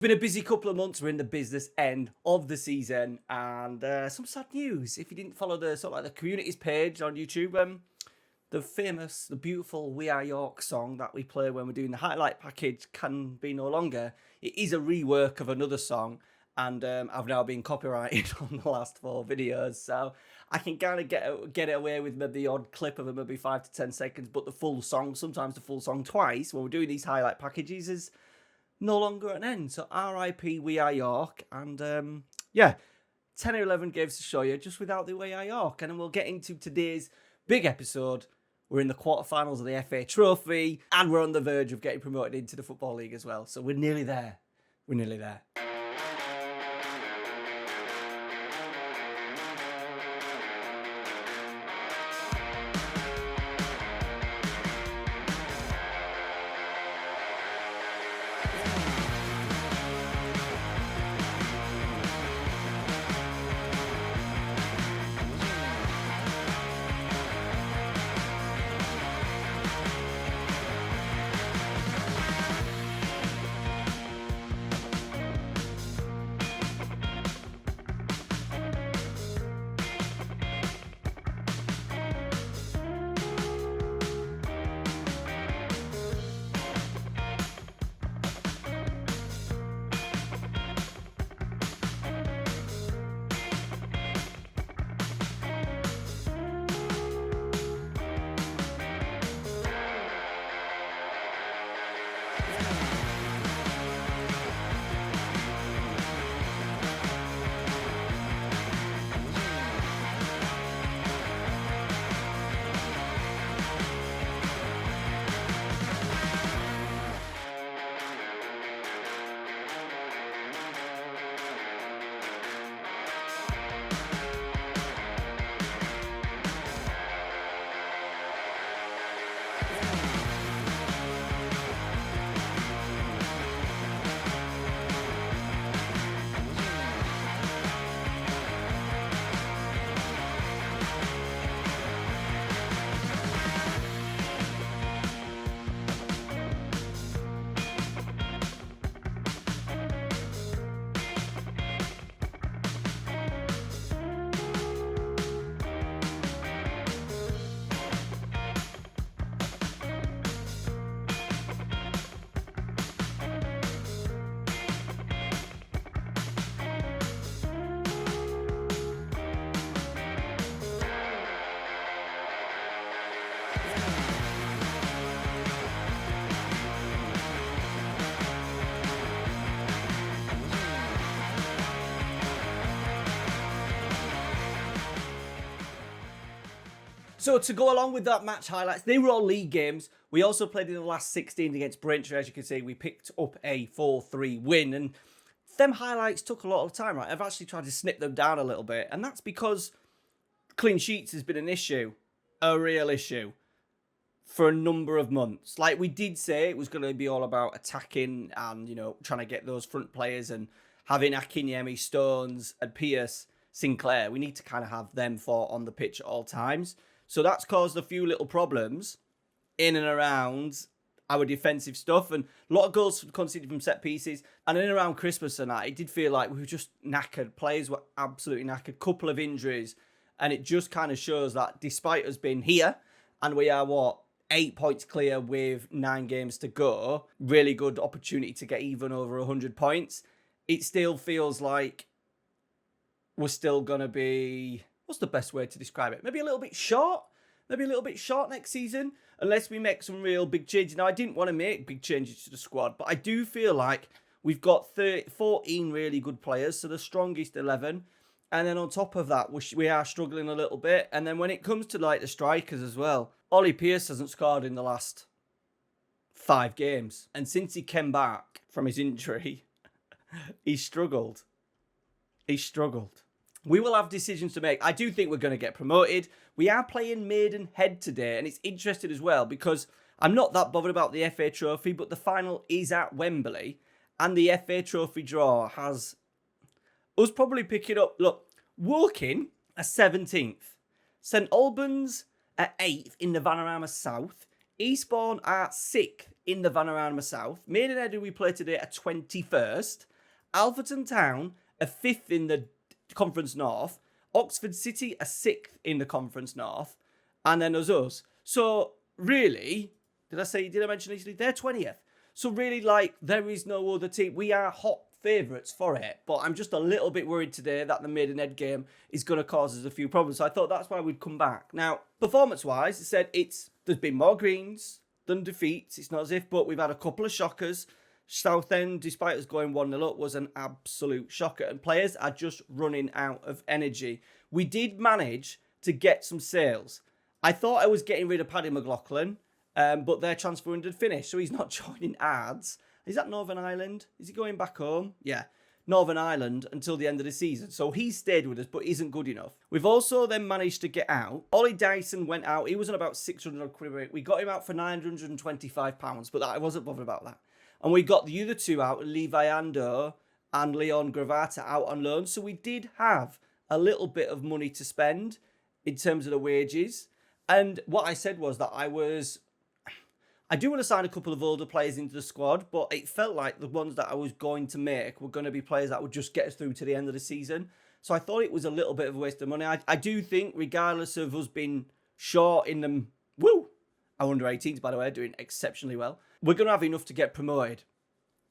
Been a busy couple of months. We're in the business end of the season, and some sad news. If you didn't follow the sort of like the communities page on YouTube, the beautiful "We Are York" song that we play when we're doing the highlight package can be no longer. It is a rework of another song, and I've now been copyrighted on the last 4 videos, so I can kind of get it away with maybe the odd clip of it, maybe 5 to 10 seconds, but the full song, sometimes the full song twice, when we're doing these highlight packages, is no longer an end. So RIP We Are York. And 10 or 11 games to show you just without the We Are York. And then we'll get into today's big episode. We're in the quarterfinals of the FA Trophy, and we're on the verge of getting promoted into the Football League as well. So we're nearly there. We're nearly there. So to go along with that match highlights, they were all league games. We also played in the last 16 against Braintree. As you can see, we picked up a 4-3 win. And them highlights took a lot of time, right? I've actually tried to snip them down a little bit. And that's because clean sheets has been an issue, a real issue, for a number of months. Like we did say, it was going to be all about attacking and, you know, trying to get those front players and having Akinyemi, Stones and Pierce, Sinclair. We need to kind of have them 4 on the pitch at all times. So that's caused a few little problems in and around our defensive stuff, and a lot of goals conceded from set pieces. And in and around Christmas and that, it did feel like we were just knackered. Players were absolutely knackered. Couple of injuries, and it just kind of shows that despite us being here, and we are 8 points clear with 9 games to go, really good opportunity to get even over 100 points. It still feels like we're still gonna be, what's the best way to describe it? Maybe a little bit short. Maybe a little bit short next season, unless we make some real big changes. Now, I didn't want to make big changes to the squad, but I do feel like we've got 14 really good players, so the strongest 11. And then on top of that, we are struggling a little bit. And then when it comes to like the strikers as well, Ollie Pierce hasn't scored in the last 5 games. And since he came back from his injury, he's struggled. We will have decisions to make. I do think we're going to get promoted. We are playing Maidenhead today, and it's interesting as well because I'm not that bothered about the FA Trophy, but the final is at Wembley, and the FA Trophy draw has us probably picking up, look, Woking are 17th, St Albans are 8th in the Vanarama South, Eastbourne are 6th in the Vanarama South, Maidenhead, who we play today, are 21st, Alverton Town are 5th in the Conference North. Oxford City are 6th in the Conference North. And then there's us. So, really, did I mention Eastleigh? They're 20th. So, really, like, there is no other team. We are hot favourites for it. But I'm just a little bit worried today that the Maidenhead game is going to cause us a few problems. So, I thought that's why we'd come back. Now, performance-wise, it said there's been more greens than defeats. It's not as if, but we've had a couple of shockers. Southend, despite us going 1-0 up, was an absolute shocker. And players are just running out of energy. We did manage to get some sales. I thought I was getting rid of Paddy McLaughlin, but their transfer window had finished, so he's not joining Ards. Is that Northern Ireland? Is he going back home? Yeah, Northern Ireland until the end of the season. So he stayed with us, but isn't good enough. We've also then managed to get out. Ollie Dyson went out. He was on about 600 quid. We got him out for £925, but I wasn't bothered about that. And we got the other two out, Levi Ando and Leon Gravata, out on loan. So we did have a little bit of money to spend in terms of the wages. And what I said was that I do want to sign a couple of older players into the squad, but it felt like the ones that I was going to make were going to be players that would just get us through to the end of the season. So I thought it was a little bit of a waste of money. I do think, regardless of us being short in them, our under-18s, by the way, are doing exceptionally well. We're going to have enough to get promoted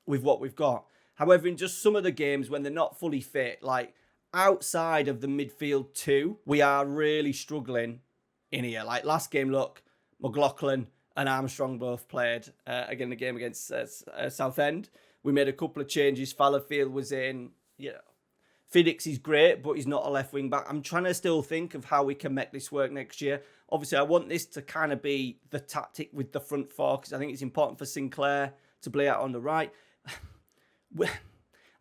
with what we've got. However, in just some of the games when they're not fully fit, like outside of the midfield two, we are really struggling in here. Like last game, look, McLaughlin and Armstrong both played again the game against Southend. We made a couple of changes. Fallowfield was in. Felix is great, but he's not a left wing back. I'm trying to still think of how we can make this work next year. Obviously, I want this to kind of be the tactic with the front four because I think it's important for Sinclair to play out on the right.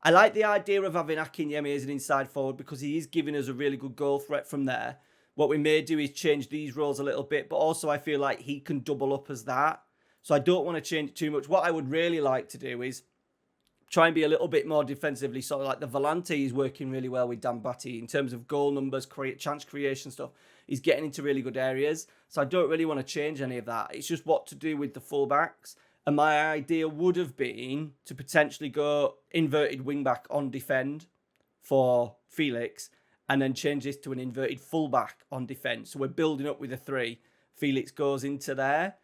I like the idea of having Akinyemi as an inside forward because he is giving us a really good goal threat from there. What we may do is change these roles a little bit, but also I feel like he can double up as that. So I don't want to change it too much. What I would really like to do is try and be a little bit more defensively. Sort of like the Volante is working really well with Dan Batty in terms of goal numbers, chance creation stuff. He's getting into really good areas. So I don't really want to change any of that. It's just what to do with the fullbacks. And my idea would have been to potentially go inverted wing-back on defend for Felix and then change this to an inverted fullback on defence. So we're building up with a 3. Felix goes into there.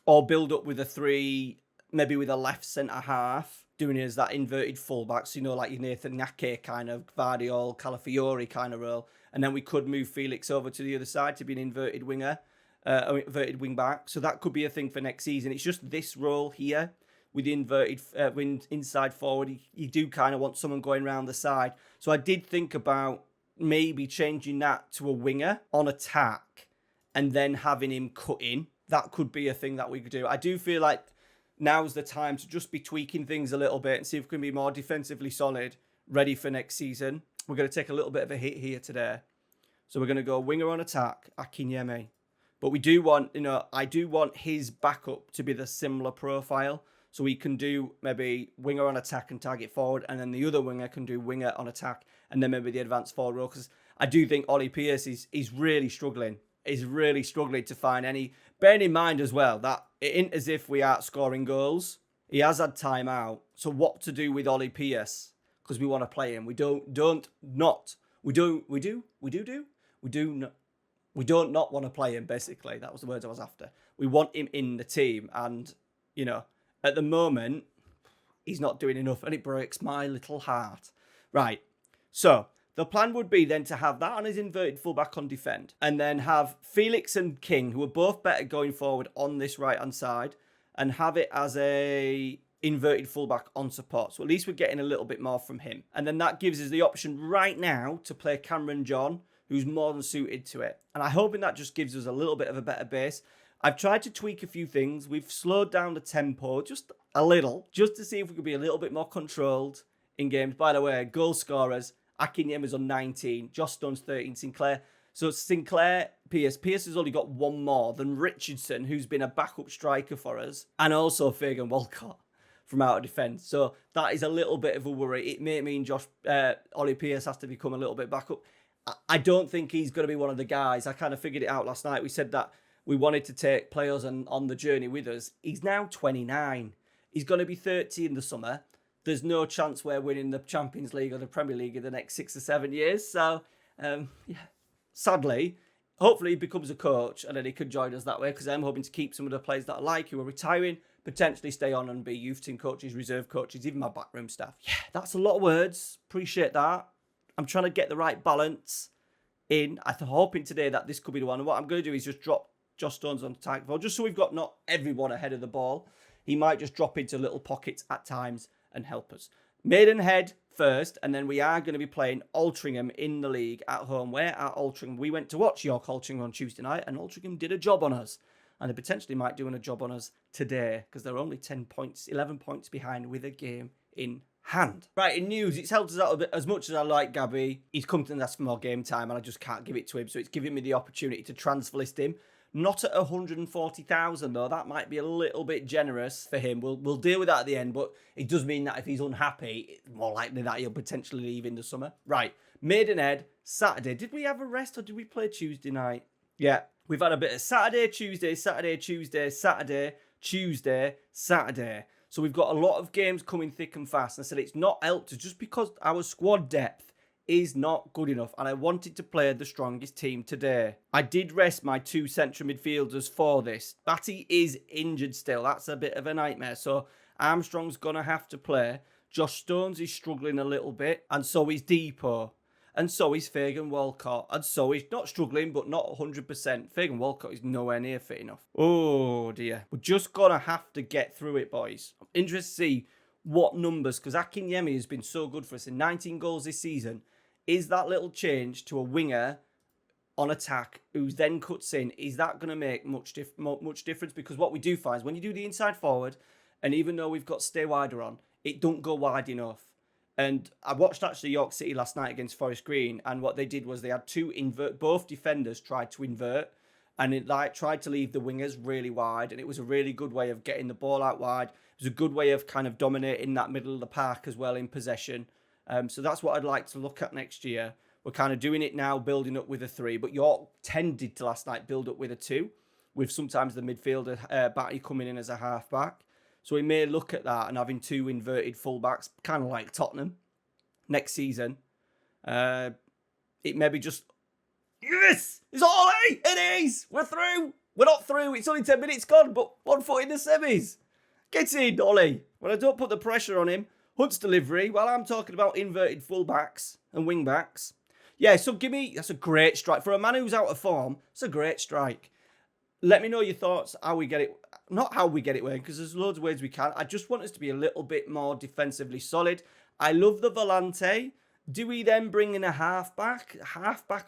Or build up with a 3, maybe with a left centre-half, doing it as that inverted fullback. So, like your Nathan Nake kind of, Guardiol, Calafiori kind of role. And then we could move Felix over to the other side to be an inverted winger. Inverted wing back. So that could be a thing for next season. It's just this role here with the inverted inside forward. You do kind of want someone going around the side. So I did think about maybe changing that to a winger on attack and then having him cut in. That could be a thing that we could do. I do feel like now's the time to just be tweaking things a little bit and see if we can be more defensively solid, ready for next season. We're going to take a little bit of a hit here today. So we're going to go winger on attack, Akinyemi. But we do want, I do want his backup to be the similar profile. So we can do maybe winger on attack and target forward. And then the other winger can do winger on attack. And then maybe the advanced forward role. Because I do think Ollie Pearce is really struggling. He's really struggling to find any. Bearing in mind as well that it isn't as if we aren't scoring goals. He has had time out. So what to do with Ollie Pearce? Because we want to play him. We don't not want to play him, basically. That was the words I was after. We want him in the team. And, at the moment, he's not doing enough. And it breaks my little heart. Right. So, the plan would be then to have that on his inverted fullback on defend. And then have Felix and King, who are both better going forward on this right-hand side. And have it as a inverted fullback on support. So, at least we're getting a little bit more from him. And then that gives us the option right now to play Cameron John, who's more than suited to it. And I'm hoping that just gives us a little bit of a better base. I've tried to tweak a few things. We've slowed down the tempo just a little, just to see if we could be a little bit more controlled in games. By the way, goal scorers, Akinyemi's on 19, Josh Stone's 13, Sinclair. So Sinclair, Pearce has only got one more than Richardson, who's been a backup striker for us, and also Fagan Walcott from out of defence. So that is a little bit of a worry. It may mean Ollie Pearce has to become a little bit backup. I don't think he's going to be one of the guys. I kind of figured it out last night. We said that we wanted to take players on the journey with us. He's now 29. He's going to be 30 in the summer. There's no chance we're winning the Champions League or the Premier League in the next 6 or 7 years. So, sadly, hopefully he becomes a coach and then he could join us that way, because I'm hoping to keep some of the players that I like who are retiring, potentially stay on and be youth team coaches, reserve coaches, even my backroom staff. Yeah, that's a lot of words. Appreciate that. I'm trying to get the right balance in. I'm hoping today that this could be the one. And what I'm going to do is just drop Josh Stones on attack ball, just so we've got not everyone ahead of the ball. He might just drop into little pockets at times and help us. Maidenhead first, and then we are going to be playing Altrincham in the league at home. We're at Altrincham. We went to watch York Altrincham on Tuesday night, and Altrincham did a job on us. And they potentially might do a job on us today, because they're only 11 points behind with a game in hand. Right, in news, it's helped us out a bit. As much as I like Gabby, he's come to ask for more game time, and I just can't give it to him. So it's giving me the opportunity to transfer list him. Not at 140,000 though. That might be a little bit generous for him. We'll deal with that at the end, but it does mean that if he's unhappy, it's more likely that he'll potentially leave in the summer. Right, Maidenhead, Saturday. Did we have a rest or did we play Tuesday night? Yeah, we've had a bit of Saturday, Tuesday, Saturday, Tuesday, Saturday, Tuesday, Saturday. So we've got a lot of games coming thick and fast. And I said it's not helped us just because our squad depth is not good enough, and I wanted to play the strongest team today. I did rest my 2 central midfielders for this. Batty is injured still. That's a bit of a nightmare. So Armstrong's going to have to play. Josh Stones is struggling a little bit, and so is Depot. And so is Fagan Walcott. And so he's not struggling, but not 100%. Fagan Walcott is nowhere near fit enough. Oh, dear. We're just going to have to get through it, boys. I'm interested to see what numbers, because Akinyemi has been so good for us in 19 goals this season. Is that little change to a winger on attack who then cuts in, is that going to make much difference? Because what we do find is when you do the inside forward, and even though we've got stay wider on, it don't go wide enough. And I watched actually York City last night against Forest Green, and what they did was they had both defenders tried to invert, and it tried to leave the wingers really wide, and it was a really good way of getting the ball out wide. It was a good way of kind of dominating that middle of the park as well in possession. So that's what I'd like to look at next year. We're kind of doing it now, building up with a 3, but York tended to last night build up with a 2, with sometimes the midfielder Batty coming in as a half-back. So we may look at that and having 2 inverted full-backs, kind of like Tottenham, next season. It may be just, yes, it's Ollie, it is, we're through. We're not through, it's only 10 minutes gone, but 1 foot in the semis. Get in, Ollie. When I don't put the pressure on him, Hunt's delivery, while I'm talking about inverted full-backs and wing-backs. Yeah, so that's a great strike. For a man who's out of form, it's a great strike. Let me know your thoughts, how we get it. Not how we get it, because there's loads of ways we can. I just want us to be a little bit more defensively solid. I love the Volante. Do we then bring in a half-back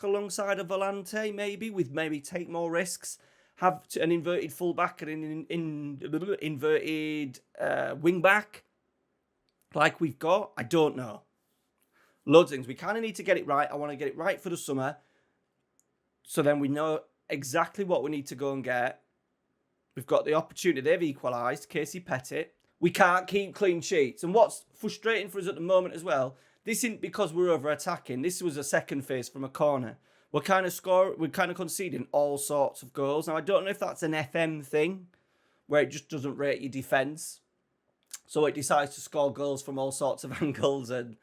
alongside a Volante, maybe take more risks? Have an inverted full-back and an inverted wing-back? Like we've got? I don't know. Loads of things. We kind of need to get it right. I want to get it right for the summer. So then we know exactly what we need to go and get. We've got the opportunity. They've equalised. Casey Pettit. We can't keep clean sheets. And what's frustrating for us at the moment as well, this isn't because we're over-attacking. This was a second phase from a corner. We're kind of conceding all sorts of goals. Now, I don't know if that's an FM thing, where it just doesn't rate your defence. So it decides to score goals from all sorts of angles and,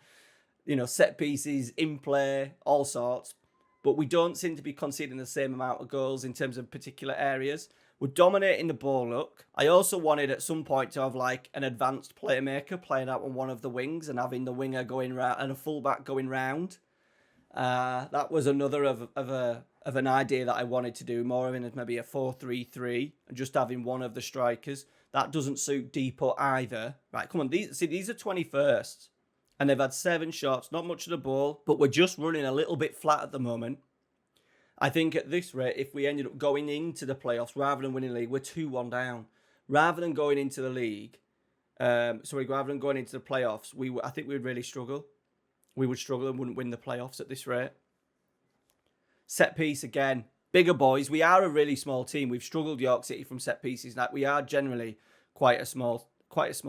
set pieces, in play, all sorts. But we don't seem to be conceding the same amount of goals in terms of particular areas. We're dominating the ball look. I also wanted at some point to have like an advanced playmaker playing out on one of the wings and having the winger going round and a fullback going round. That was another of an idea that I wanted to do, more in maybe a 4-3-3 and just having one of the strikers. That doesn't suit Depot either. Right, come on. These are 21st. And they've had 7 shots, not much of the ball, but we're just running a little bit flat at the moment. I think at this rate, if we ended up going into the playoffs rather than winning the league, we're 2-1 down. Rather than going into the league, rather than going into the playoffs, I think we'd really struggle. We would struggle and wouldn't win the playoffs at this rate. Set piece again. Bigger boys. We are a really small team. We've struggled York City from set pieces. Like, we are generally quite a small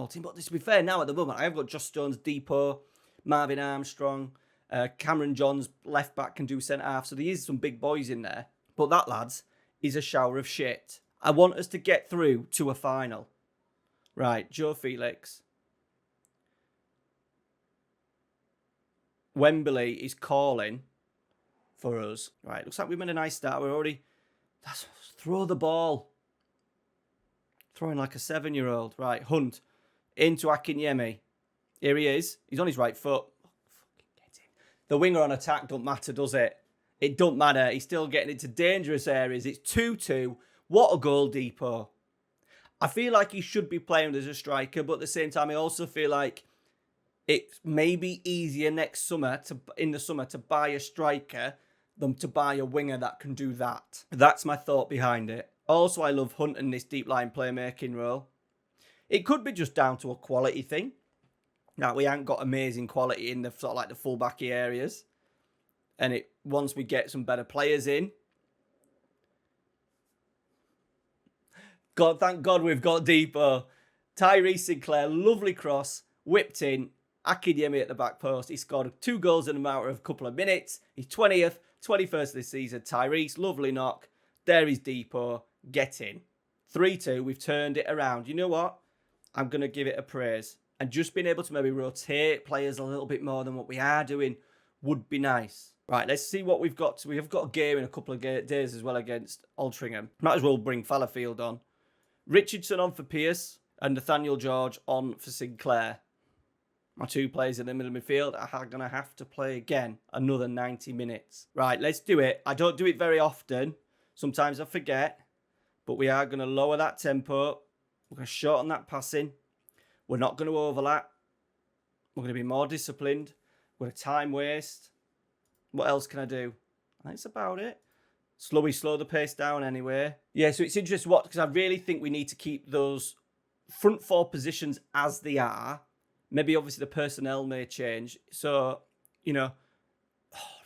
team. But to be fair, now at the moment, I've got Josh Stones, Depot, Marvin Armstrong, Cameron Johns, left back, can do centre half. So there is some big boys in there. But that, lads, is a shower of shit. I want us to get through to a final. Right, Joe Felix. Wembley is calling for us. Right, looks like we've made a nice start. We're already... throw the ball. Throwing like a 7-year-old. Right, Hunt. Into Akinyemi. Here he is. He's on his right foot. The winger on attack don't matter, does it? It don't matter. He's still getting into dangerous areas. It's 2-2. What a goal, Depot. I feel like he should be playing as a striker, but at the same time, I also feel like it may be easier next summer, in the summer, to buy a striker than to buy a winger that can do that. That's my thought behind it. Also, I love Hunt in this deep line playmaking role. It could be just down to a quality thing. Now, we haven't got amazing quality in the sort of like the full-backy areas. And once we get some better players in. God, thank God we've got Depot. Tyrese Sinclair, lovely cross, whipped in. Akinyemi at the back post. He scored 2 goals in a matter of a couple of minutes. He's 20th, 21st of this season. Tyrese, lovely knock. There is Depot. Get in. 3-2. We've turned it around. You know what? I'm going to give it a praise. And just being able to maybe rotate players a little bit more than what we are doing would be nice. Right, let's see what we've got. We've got a game in a couple of days as well against Altrincham. Might as well bring Fallowfield on. Richardson on for Pearce and Nathaniel George on for Sinclair. My 2 players in the middle of midfield are going to have to play again another 90 minutes. Right, let's do it. I don't do it very often. Sometimes I forget. But we are going to lower that tempo. We're going to shorten that passing. We're not going to overlap. We're going to be more disciplined. We're going to time waste. What else can I do? That's about it. Slow the pace down anyway. Yeah, so it's interesting because I really think we need to keep those front 4 positions as they are. Maybe obviously the personnel may change. So, you know,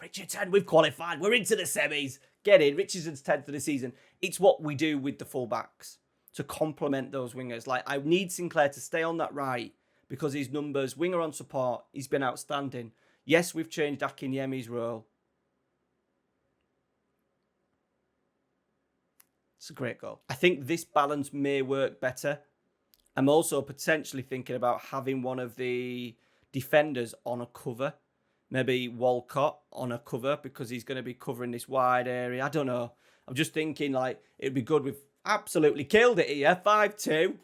Richardson, we've qualified. We're into the semis. Get in. Richardson's 10th for the season. It's what we do with the fullbacks to complement those wingers. Like, I need Sinclair to stay on that right because his numbers, winger on support, he's been outstanding. Yes, we've changed Akinyemi's role. It's a great goal. I think this balance may work better. I'm also potentially thinking about having one of the defenders on a cover. Maybe Walcott on a cover because he's going to be covering this wide area. I don't know. I'm just thinking like it'd be good. We've absolutely killed it here. 5-2.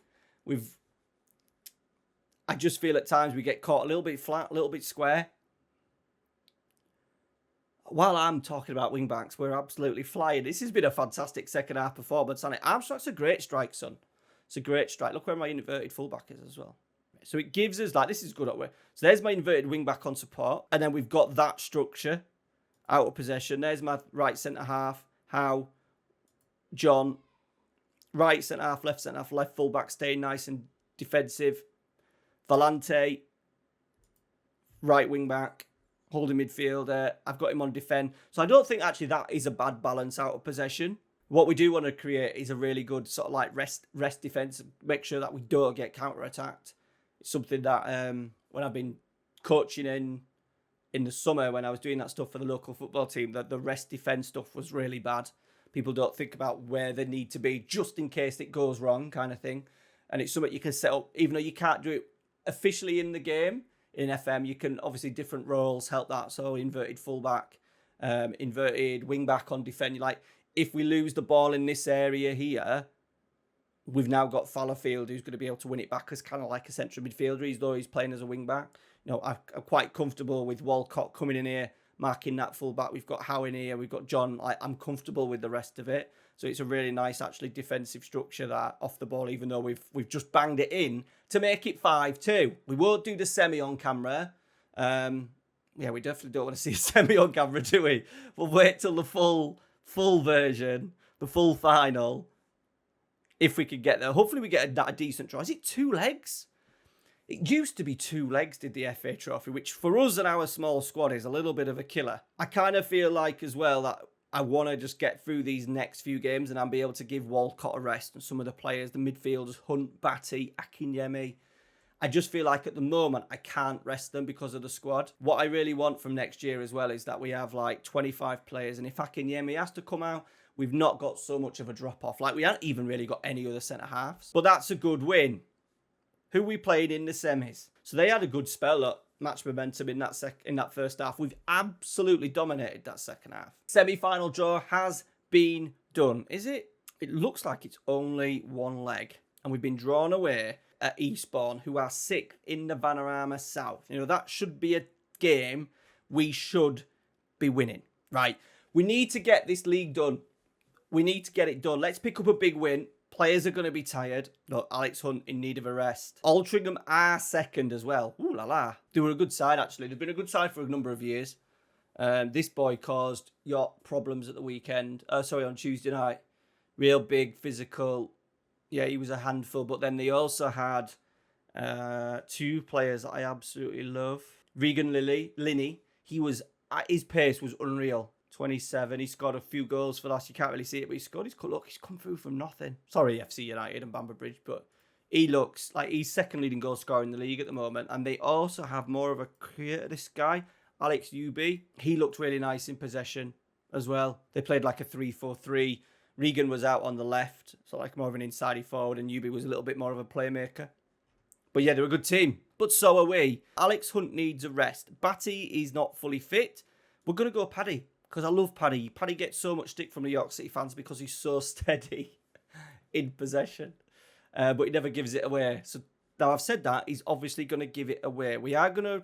I just feel at times we get caught a little bit flat, a little bit square. While I'm talking about wing backs, we're absolutely flying. This has been a fantastic second half performance on it. Armstrong's a great strike, son. It's a great strike. Look where my inverted fullback is as well. So it gives us like, this is good up way. So there's my inverted wing back on support. And then we've got that structure out of possession. There's my right centre half. Howe, John, right centre half, left fullback, staying nice and defensive. Valente, right wing back, holding midfielder. I've got him on defend. So I don't think actually that is a bad balance out of possession. What we do want to create is a really good sort of like rest defence. Make sure that we don't get counter-attacked. It's something that when I've been coaching in the summer, when I was doing that stuff for the local football team, that the rest defence stuff was really bad. People don't think about where they need to be just in case it goes wrong kind of thing. And it's something you can set up, even though you can't do it officially in the game. In FM, you can obviously different roles help that. So inverted fullback, inverted wing back on defend. Like if we lose the ball in this area here, we've now got Fallowfield who's going to be able to win it back as kind of like a central midfielder, though he's playing as a wing back. You know, I'm quite comfortable with Walcott coming in here, marking that fullback. We've got Howe in here, we've got John. I'm comfortable with the rest of it. So it's a really nice, actually, defensive structure that off the ball, even though we've just banged it in to make it 5-2. We won't do the semi on camera. Yeah, we definitely don't want to see a semi on camera, do we? We'll wait till the full version, the full final, if we can get there. Hopefully we get a decent draw. Is it 2 legs? It used to be 2 legs, did the FA Trophy, which for us and our small squad is a little bit of a killer. I kind of feel like as well that I want to just get through these next few games and I'll be able to give Walcott a rest and some of the players, the midfielders, Hunt, Batty, Akinyemi. I just feel like at the moment I can't rest them because of the squad. What I really want from next year as well is that we have like 25 players, and if Akinyemi has to come out, we've not got so much of a drop-off. Like we haven't even really got any other centre-halves. But that's a good win. who we played in the semis. So they had a good spell up. Match momentum in that first half. We've absolutely dominated that second half. Semi-final draw has been done. Is it? It looks like it's only one leg. And we've been drawn away at Eastbourne, who are 6th in the Vanarama South. You know, that should be a game we should be winning, right? We need to get this league done. We need to get it done. Let's pick up a big win. Players are going to be tired. Look, Alex Hunt in need of a rest. Altrincham are second as well. Ooh la la. They were a good side, actually. They've been a good side for a number of years. This boy caused York problems at the weekend. On Tuesday night. Real big, physical. Yeah, he was a handful. But then they also had 2 players that I absolutely love. Regan Linney. His pace was unreal. 27. He scored a few goals for us. You can't really see it, but he scored. He's come through from nothing. Sorry, FC United and Bamber Bridge, but he looks like he's second leading goal scorer in the league at the moment. And they also have more of a creator. This guy, Alex Uby, he looked really nice in possession as well. They played like a 3-4-3. Regan was out on the left, so like more of an inside forward, and Uby was a little bit more of a playmaker. But yeah, they're a good team. But so are we. Alex Hunt needs a rest. Batty is not fully fit. We're going to go Paddy. Because I love Paddy. Paddy gets so much stick from the York City fans because he's so steady in possession. But he never gives it away. So now I've said that, he's obviously going to give it away. We are going to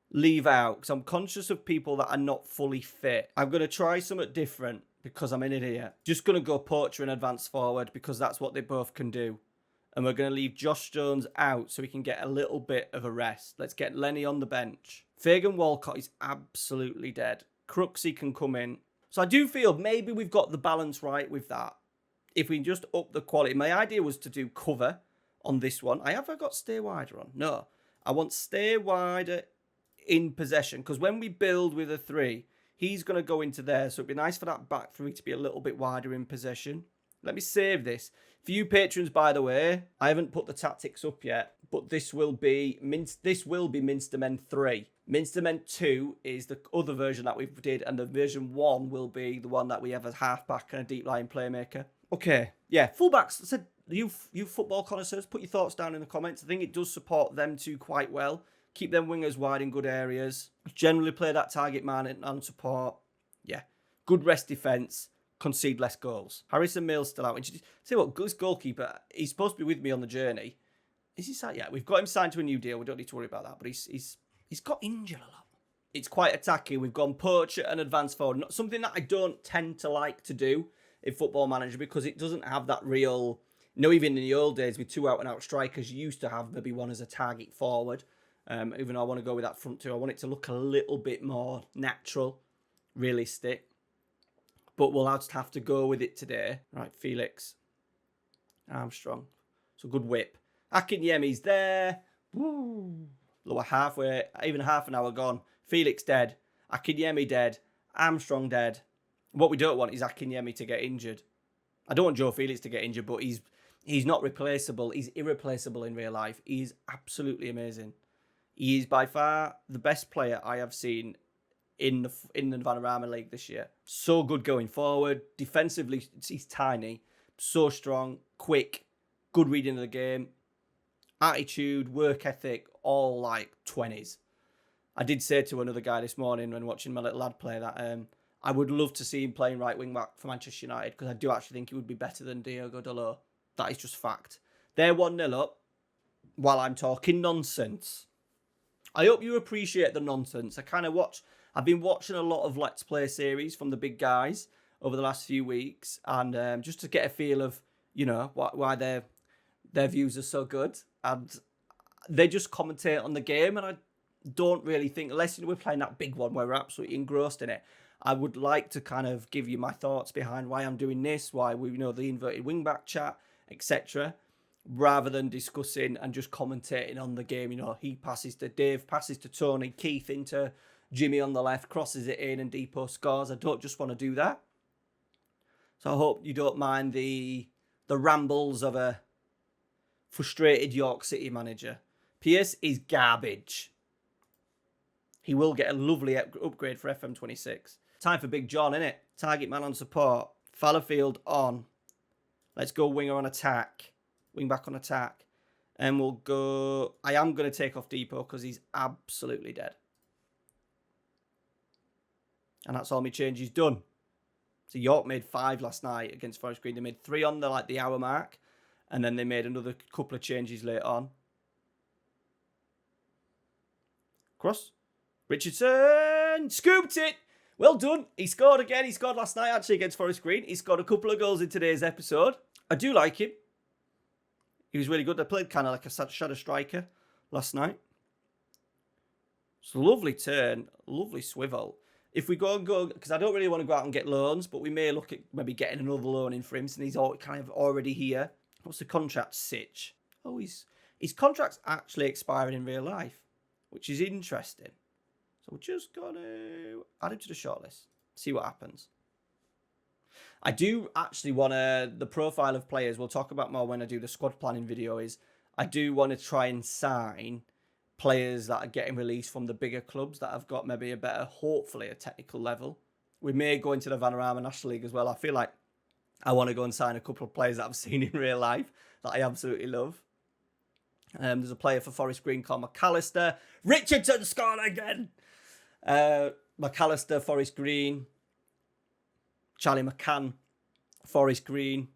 leave out, because I'm conscious of people that are not fully fit. I'm going to try something different because I'm an idiot. Just going to go Poacher and advance forward because that's what they both can do. And we're going to leave Josh Jones out so we can get a little bit of a rest. Let's get Lenny on the bench. Fagan Walcott is absolutely dead. Crooksy can come in. So I do feel maybe we've got the balance right with that. If we just up the quality. My idea was to do cover on this one. I got stay wider on. No. I want stay wider in possession. Because when we build with a 3, he's going to go into there. So it'd be nice for that back 3 to be a little bit wider in possession. Let me save this. For you patrons, by the way, I haven't put the tactics up yet. But this will be Minstermen 3. Minstermen 2 is the other version that we did, and the version 1 will be the one that we have a halfback and a deep line playmaker. Okay, yeah, fullbacks. I said, you football connoisseurs, put your thoughts down in the comments. I think it does support them two quite well. Keep them wingers wide in good areas. Generally play that target man and support. Yeah, good rest defence. Concede less goals. Harrison Mills still out. See what, this goalkeeper, he's supposed to be with me on the journey. Is he signed? Yeah, we've got him signed to a new deal. We don't need to worry about that. But he's got injured a lot. It's quite attacking. We've gone Poacher and advance forward. Not something that I don't tend to like to do in Football Manager because it doesn't have that real... even in the old days with 2 out-and-out strikers, you used to have maybe one as a target forward. Even though I want to go with that front 2, I want it to look a little bit more natural, realistic. But we'll just have to go with it today. Right, Felix Armstrong. So good whip. Akinyemi's there. Woo. Lower halfway, even half an hour gone. Felix dead. Akinyemi dead. Armstrong dead. What we don't want is Akinyemi to get injured. I don't want Joe Felix to get injured, but he's not replaceable. He's irreplaceable in real life. He's absolutely amazing. He is by far the best player I have seen in the Vanarama League this year. So good going forward. Defensively, he's tiny. So strong, quick, good reading of the game. Attitude, work ethic, all like 20s. I did say to another guy this morning when watching my little lad play that I would love to see him playing right wing back for Manchester United because I do actually think he would be better than Diogo Dalot. That is just fact. They're 1-0 up while I'm talking nonsense. I hope you appreciate the nonsense. I've been watching a lot of Let's Play series from the big guys over the last few weeks and just to get a feel of, why their views are so good. And they just commentate on the game and I don't really think, unless we're playing that big one where we're absolutely engrossed in it, I would like to kind of give you my thoughts behind why I'm doing this, why we the inverted wingback chat, etc. Rather than discussing and just commentating on the game. He passes to Dave, passes to Tony, Keith into Jimmy on the left, crosses it in and Depot scores. I don't just want to do that. So I hope you don't mind the rambles of a frustrated York City manager. Pierce is garbage. He will get a lovely upgrade for FM26. Time for Big John, innit? Target man on support. Fallowfield on. Let's go winger on attack. Wing back on attack. And we'll go... I am going to take off Depot because he's absolutely dead. And that's all my changes done. So York made 5 last night against Forest Green. They made 3 on the hour mark. And then they made another couple of changes later on. Cross. Richardson scooped it. Well done. He scored again. He scored last night actually against Forest Green. He scored a couple of goals in today's episode. I do like him. He was really good. They played kind of like a shadow striker last night. It's a lovely turn. Lovely swivel. If we go, because I don't really want to go out and get loans, but we may look at maybe getting another loan in for him since he's kind of already here. What's the contract sitch? Oh, his contract's actually expiring in real life, which is interesting. So we're just going to add him to the shortlist. See what happens. I do actually want the profile of players, we'll talk about more when I do the squad planning video, is I do want to try and sign players that are getting released from the bigger clubs that have got maybe a better, hopefully, a technical level. We may go into the Vanarama National League as well. I feel like I want to go and sign a couple of players that I've seen in real life that I absolutely love. There's a player for Forest Green called McAllister. Richardson scored again! McAllister, Forest Green. Charlie McCann, Forest Green.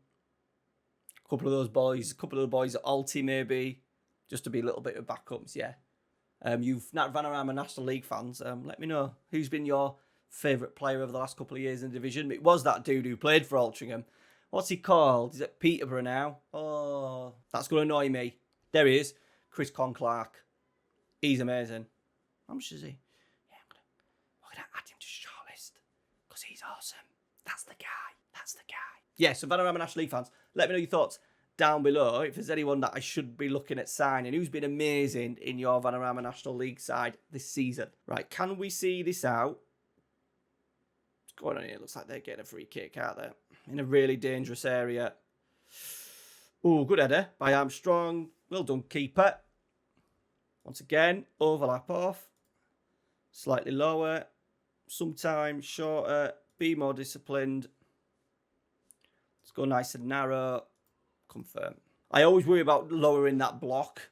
A couple of those boys. A couple of the boys at Alty maybe. Just to be a little bit of backups, yeah. You've not Vanarama National League fans. Let me know who's been your favourite player over the last couple of years in the division. It was that dude who played for Altrincham. What's he called? He's at Peterborough now. Oh, that's going to annoy me. There he is. Chris Clark. He's amazing. How much is he? Yeah, we're gonna add him to shortlist because he's awesome. That's the guy. That's the guy. Yeah, so Vanarama National League fans, let me know your thoughts down below. If there's anyone that I should be looking at signing who's been amazing in your Vanarama National League side this season. Right, can we see this out? What's going on here? Looks like they're getting a free kick out there. In a really dangerous area. Oh, good header by Armstrong. Well done, keeper. Once again, overlap off. Slightly lower. Sometimes shorter. Be more disciplined. Let's go nice and narrow. Confirm. I always worry about lowering that block.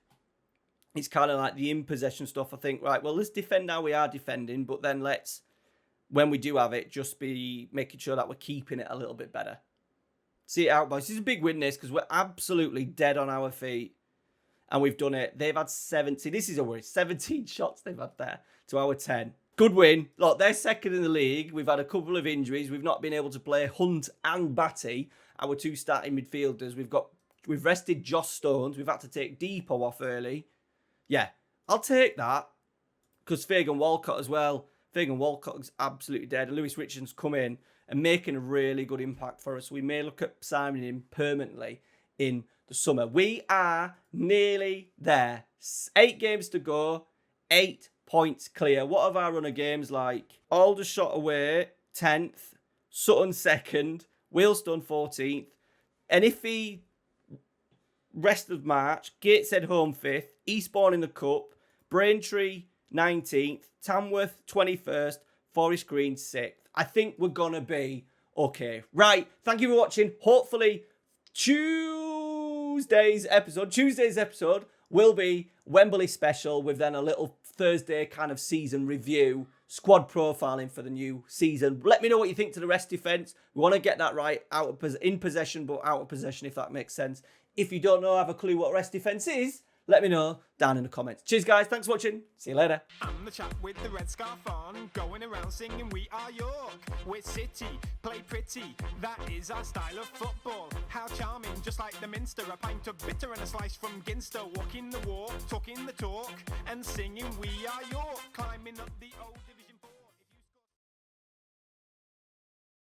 It's kind of like the in-possession stuff. I think, right, well, let's defend how we are defending, but then let's, when we do have it, just be making sure that we're keeping it a little bit better. See it out, boys. This is a big win, this, because we're absolutely dead on our feet. And we've done it. They've had 70. This is a worry. 17 shots they've had there to our 10. Good win. Look, they're second in the league. We've had a couple of injuries. We've not been able to play Hunt and Batty, our 2 starting midfielders. We've rested Joss Stones. We've had to take Depot off early. Yeah, I'll take that. Because Fagan Walcott as well. Fagan Walcott is absolutely dead. Lewis Richardson's come in and making a really good impact for us. We may look at signing him permanently in the summer. We are nearly there. 8 games to go. 8 points clear. What have our run of games like? Aldershot away, 10th. Sutton 2nd. Wealdstone 14th. And if he rest of March, Gateshead home 5th. Eastbourne in the Cup. Braintree 19th. Tamworth 21st. Forest Green 6th. I think we're going to be okay. Right. Thank you for watching. Hopefully Tuesday's episode will be Wembley special with then a little Thursday kind of season review, squad profiling for the new season. Let me know what you think to the rest defence. We want to get that right, in possession but out of possession, if that makes sense. If you don't know, have a clue what rest defence is, let me know down in the comments. Cheers, guys. Thanks for watching. See you later. I'm the chap with the red scarf on, going around singing we are York. We're City, play pretty, that is our style of football. How charming, just like the Minster, a pint of bitter and a slice from Ginster. Walking the walk, talking the talk, and singing we are York. Climbing up the old division.